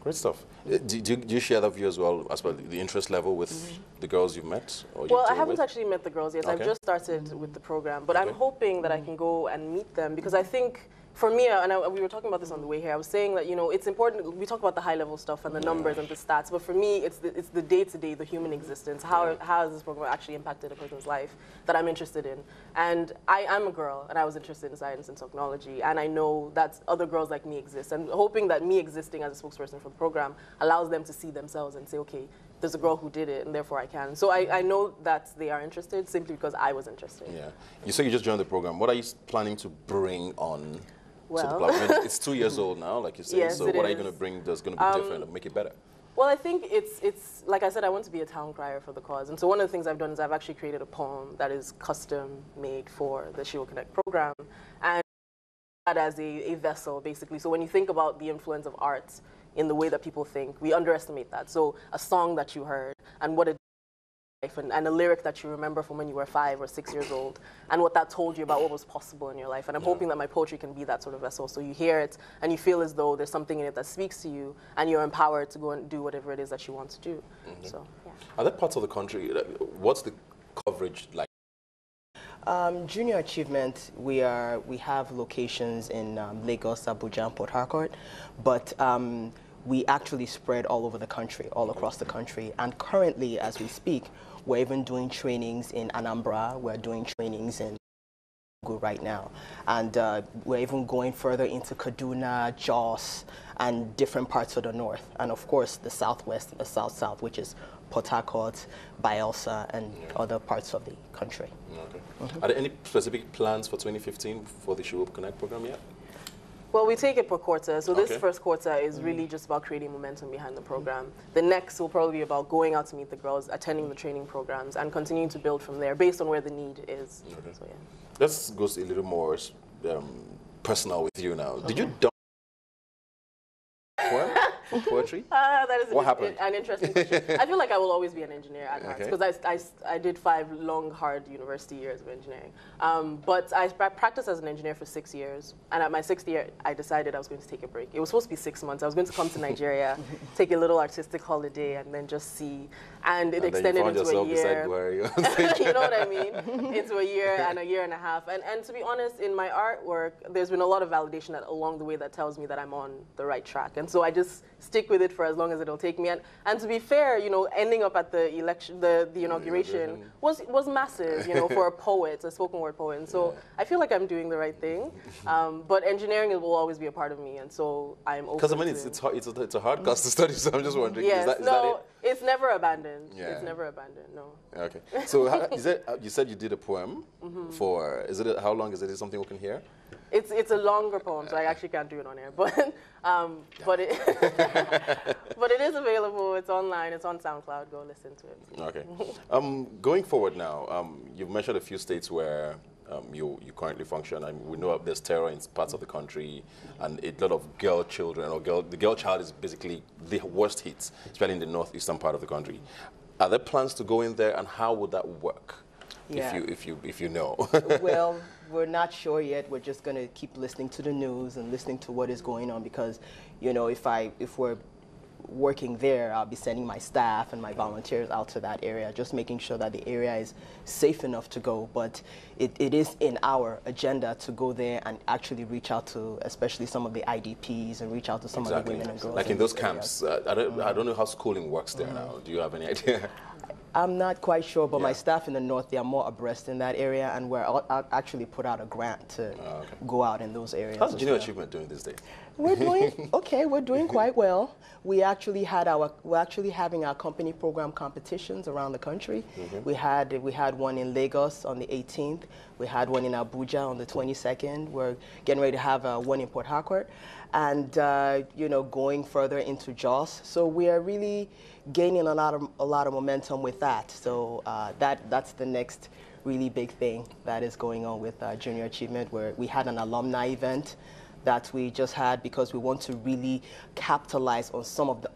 Great stuff. Do you share that view as well, as well, the interest level with the girls you've met? Or Well, I haven't actually met the girls yet. Okay. I've just started with the program, but I'm Okay. hoping that I can go and meet them because I think, for me, we were talking about this on the way here, I was saying that, you know, it's important, we talk about the high-level stuff and the numbers and the stats, but for me, it's the day-to-day, the human existence. How has this program actually impacted a person's life that I'm interested in? And I'm a girl, and I was interested in science and technology, and I know that other girls like me exist, and hoping that me existing as a spokesperson for the program allows them to see themselves and say, okay, there's a girl who did it, and therefore I can. So I know that they are interested simply because I was interested. Yeah. You say you just joined the program. What are you planning to bring on? Well, I mean, it's 2 years old now, like you said. Yes, so it what are you is. going to bring that's going to be different and make it better? Well, I think it's like I said, I want to be a town crier for the cause. And so one of the things I've done is I've actually created a poem that is custom made for the She Will Connect program. And that as a vessel, basically. So when you think about the influence of art in the way that people think, we underestimate that. So a song that you heard and what it and a lyric that you remember from when you were 5 or 6 years old, and what that told you about what was possible in your life. And I'm hoping that my poetry can be that sort of vessel. So you hear it, and you feel as though there's something in it that speaks to you, and you're empowered to go and do whatever it is that you want to do. So, yeah. Are there parts of the country, what's the coverage like? Junior Achievement, we have locations in Lagos, Abuja, and Port Harcourt, but we actually spread all over the country, all across the country. And currently, as we speak, we're even doing trainings in Anambra. We're doing trainings in right now. And we're even going further into Kaduna, Jos, and different parts of the north. And of course, the southwest and the south-south, which is Port Harcourt, Bielsa, and other parts of the country. Okay. Are there any specific plans for 2015 for the She Will Connect program yet? Well, we take it per quarter. So this first quarter is really just about creating momentum behind the program. The next will probably be about going out to meet the girls, attending the training programs, and continuing to build from there based on where the need is. Okay. So, yeah. Let's go a little more personal with you now. Did you dump for poetry? That is What happened? an interesting question. I feel like I will always be an engineer at heart because I did 5 long, hard university years of engineering. But I practiced as an engineer for 6 years, and at my 6th year, I decided I was going to take a break. It was supposed to be 6 months. I was going to come to Nigeria, take a little artistic holiday, and then just see. And it extended into a year. You know what I mean? Into a year and a half. And to be honest, in my artwork, there's been a lot of validation along the way that tells me that I'm on the right track. And so I just stick with it for as long as it'll take me. And to be fair, you know, ending up at the election, the inauguration was massive, you know, for a poet, a spoken word poet. And so I feel like I'm doing the right thing. But engineering will always be a part of me, and so I'm open. Because I mean, it's a hard course to study, so I'm just wondering. Yes, is that it? It's never abandoned. Yeah. It's never abandoned. No. Okay. So you said you did a poem for. How long is it? Is it something we can hear? It's a longer poem, so I actually can't do it on air. But it is available. It's online. It's on SoundCloud. Go listen to it. Okay. Going forward now, you've mentioned a few states where you currently function. I mean, we know there's terror in parts of the country, and a lot of girl children the girl child is basically the worst hit, especially in the northeastern part of the country. Are there plans to go in there, and how would that work? Yeah. If you know. Well, we're not sure yet. We're just going to keep listening to the news and listening to what is going on, because, you know, if we're working there, I'll be sending my staff and my volunteers out to that area, just making sure that the area is safe enough to go. But it is in our agenda to go there and actually reach out to, especially some of the IDPs, and reach out to some of the women and girls. Like in those camps, I don't know how schooling works there now. Do you have any idea? I'm not quite sure, but my staff in the north, they are more abreast in that area, and we're actually put out a grant to go out in those areas. How's Junior Achievement doing these days? We're doing okay. We're doing quite well. We're actually having our company program competitions around the country. We had one in Lagos on the 18th. We had one in Abuja on the 22nd. We're getting ready to have one in Port Harcourt, and you know, going further into Jos. So we are really gaining a lot of momentum with that. So that's the next really big thing that is going on with Junior Achievement, where we had an alumni event that we just had, because we want to really capitalize on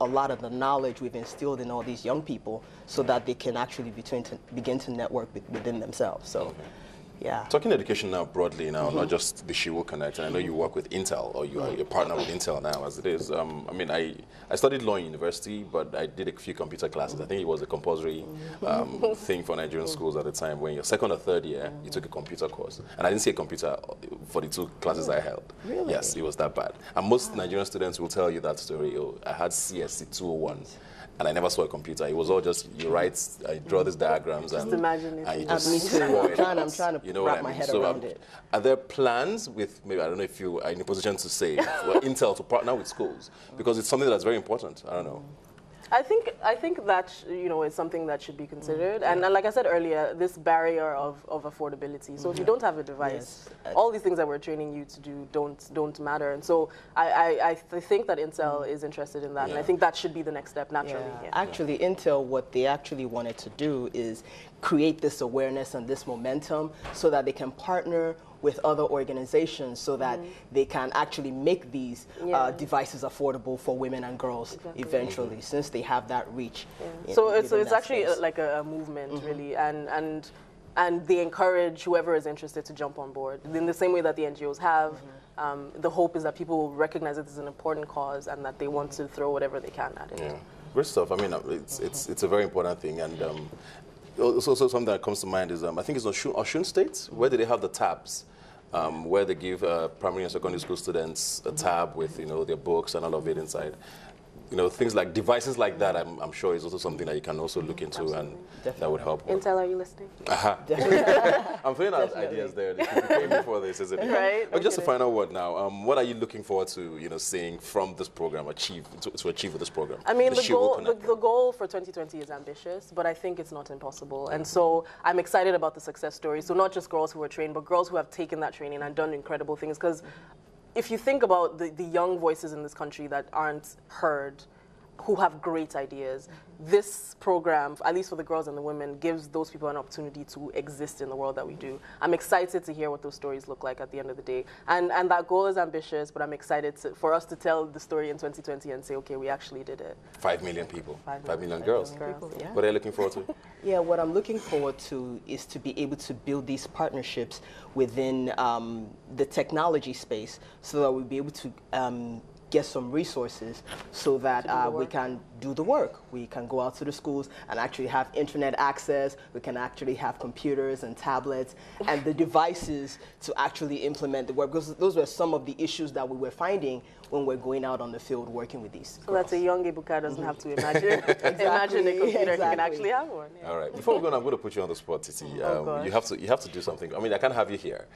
a lot of the knowledge we've instilled in all these young people, so that they can actually begin to network within themselves. So Yeah. Talking education now broadly now, not just the She Will Connect, and I know you work with Intel, or you are a partner with Intel now as it is. I mean, I studied law in university, but I did a few computer classes. I think it was a compulsory thing for Nigerian schools at the time. When you're second or third year, you took a computer course. And I didn't see a computer for the 2 classes I held. Really? Yes, it was that bad. And most Nigerian students will tell you that story. Oh, I had CSC 201. And I never saw a computer. It was all just, you write, I draw these diagrams. Just imagine it. And you Me just too. draw it. I'm trying to You know what wrap I my mean? head So, around it. are there plans with, maybe, I don't know if you are in a position to say, for Intel to partner with schools? Because it's something that's very important. I don't know. I think that is something that should be considered, and like I said earlier, this barrier of affordability. So if you don't have a device, all these things that we're training you to do don't matter. And so I think that Intel is interested in that, and I think that should be the next step naturally. Yeah. Actually, Intel, what they actually wanted to do is create this awareness and this momentum so that they can partner with other organizations so that they can actually make these devices affordable for women and girls eventually, since they have that reach. So it's actually like a movement, really, and they encourage whoever is interested to jump on board. In the same way that the NGOs have, the hope is that people will recognize it as an important cause and that they want to throw whatever they can at it. Yeah, great stuff. I mean, it's a very important thing, and also something that comes to mind is I think it's Osun State. Where do they have the tabs? Where they give primary and secondary school students a tab with their books and all of it inside. Things like devices like that, I'm sure is also something that you can also look into. Absolutely. And Definitely. that would help. Intel, are you listening? I'm throwing out ideas there. They should be paying me for this, isn't it? Right. But just a final word now. What are you looking forward to, seeing from this program, to achieve with this program? I mean, the goal for 2020 is ambitious, but I think it's not impossible. And so I'm excited about the success stories. So not just girls who were trained, but girls who have taken that training and done incredible things. Because if you think about the young voices in this country that aren't heard, who have great ideas, this program, at least for the girls and the women, gives those people an opportunity to exist in the world that we do. I'm excited to hear what those stories look like at the end of the day. And that goal is ambitious, but I'm excited for us to tell the story in 2020 and say, okay, we actually did it. 5 million people, 5 million girls. Yeah. What are you looking forward to? Yeah, what I'm looking forward to is to be able to build these partnerships within the technology space so that we'll be able to get some resources so that we can do the work. We can go out to the schools and actually have internet access. We can actually have computers and tablets and the devices to actually implement the work, because those were some of the issues that we were finding when we're going out on the field working with these girls. So that's a young Ebuka doesn't have to imagine imagine a computer, he can actually have one. Yeah. All right. Before we go on, I'm going to put you on the spot, Titi. You have to do something. I mean, I can't have you here.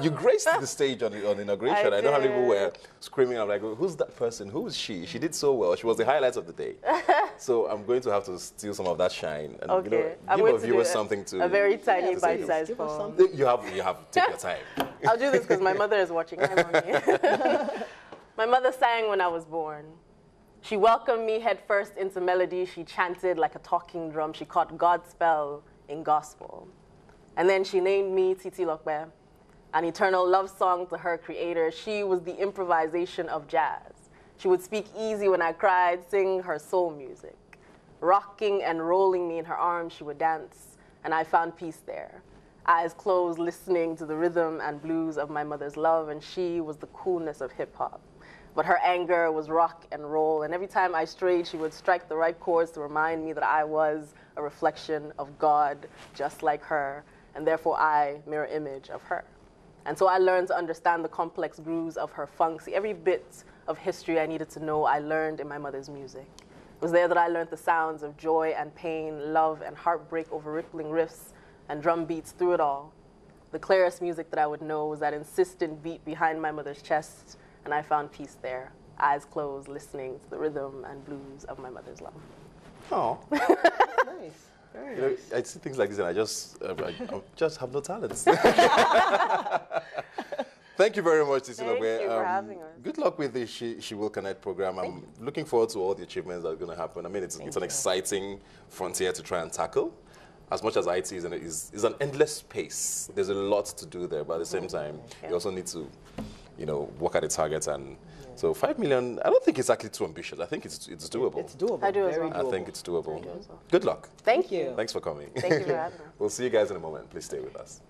You graced the stage on inauguration. I know how many people were screaming. I'm like, who's that person? Who is she? She did so well. She was the highlight of the day. So I'm going to have to steal some of that shine and give our viewers something to. A very tiny bite-sized poem. You have take your time. I'll do this because my mother is watching. Hi, Mommy. My mother sang when I was born. She welcomed me head first into melody. She chanted like a talking drum. She caught God's spell in gospel. And then she named me Titi Lokbe, an eternal love song to her creator. She was the improvisation of jazz. She would speak easy when I cried, sing her soul music. Rocking and rolling me in her arms, she would dance, and I found peace there. Eyes closed, listening to the rhythm and blues of my mother's love, and she was the coolness of hip-hop. But her anger was rock and roll, and every time I strayed, she would strike the right chords to remind me that I was a reflection of God, just like her, and therefore I, mirror image of her. And so I learned to understand the complex grooves of her funk. See, every bit of history I needed to know, I learned in my mother's music. It was there that I learned the sounds of joy and pain, love and heartbreak over rippling riffs and drum beats through it all. The clearest music that I would know was that insistent beat behind my mother's chest, and I found peace there, eyes closed, listening to the rhythm and blues of my mother's love. Oh. Nice. I see things like this and I just have no talents. Thank you very much, Titi Lokbe. Thank you for having us. Good luck with the She Will Connect program. I'm looking forward to all the achievements that are going to happen. I mean, it's an exciting frontier to try and tackle. As much as IT is an endless space, there's a lot to do there, but at the same time, you also need to you know, work at the target. And so 5 million, I don't think it's actually too ambitious. I think it's doable. It's doable. I do as Very well. doable. I think it's doable. I do as well. Good luck. Thank you. Thanks for coming. Thank you for having me. We'll see you guys in a moment. Please stay with us.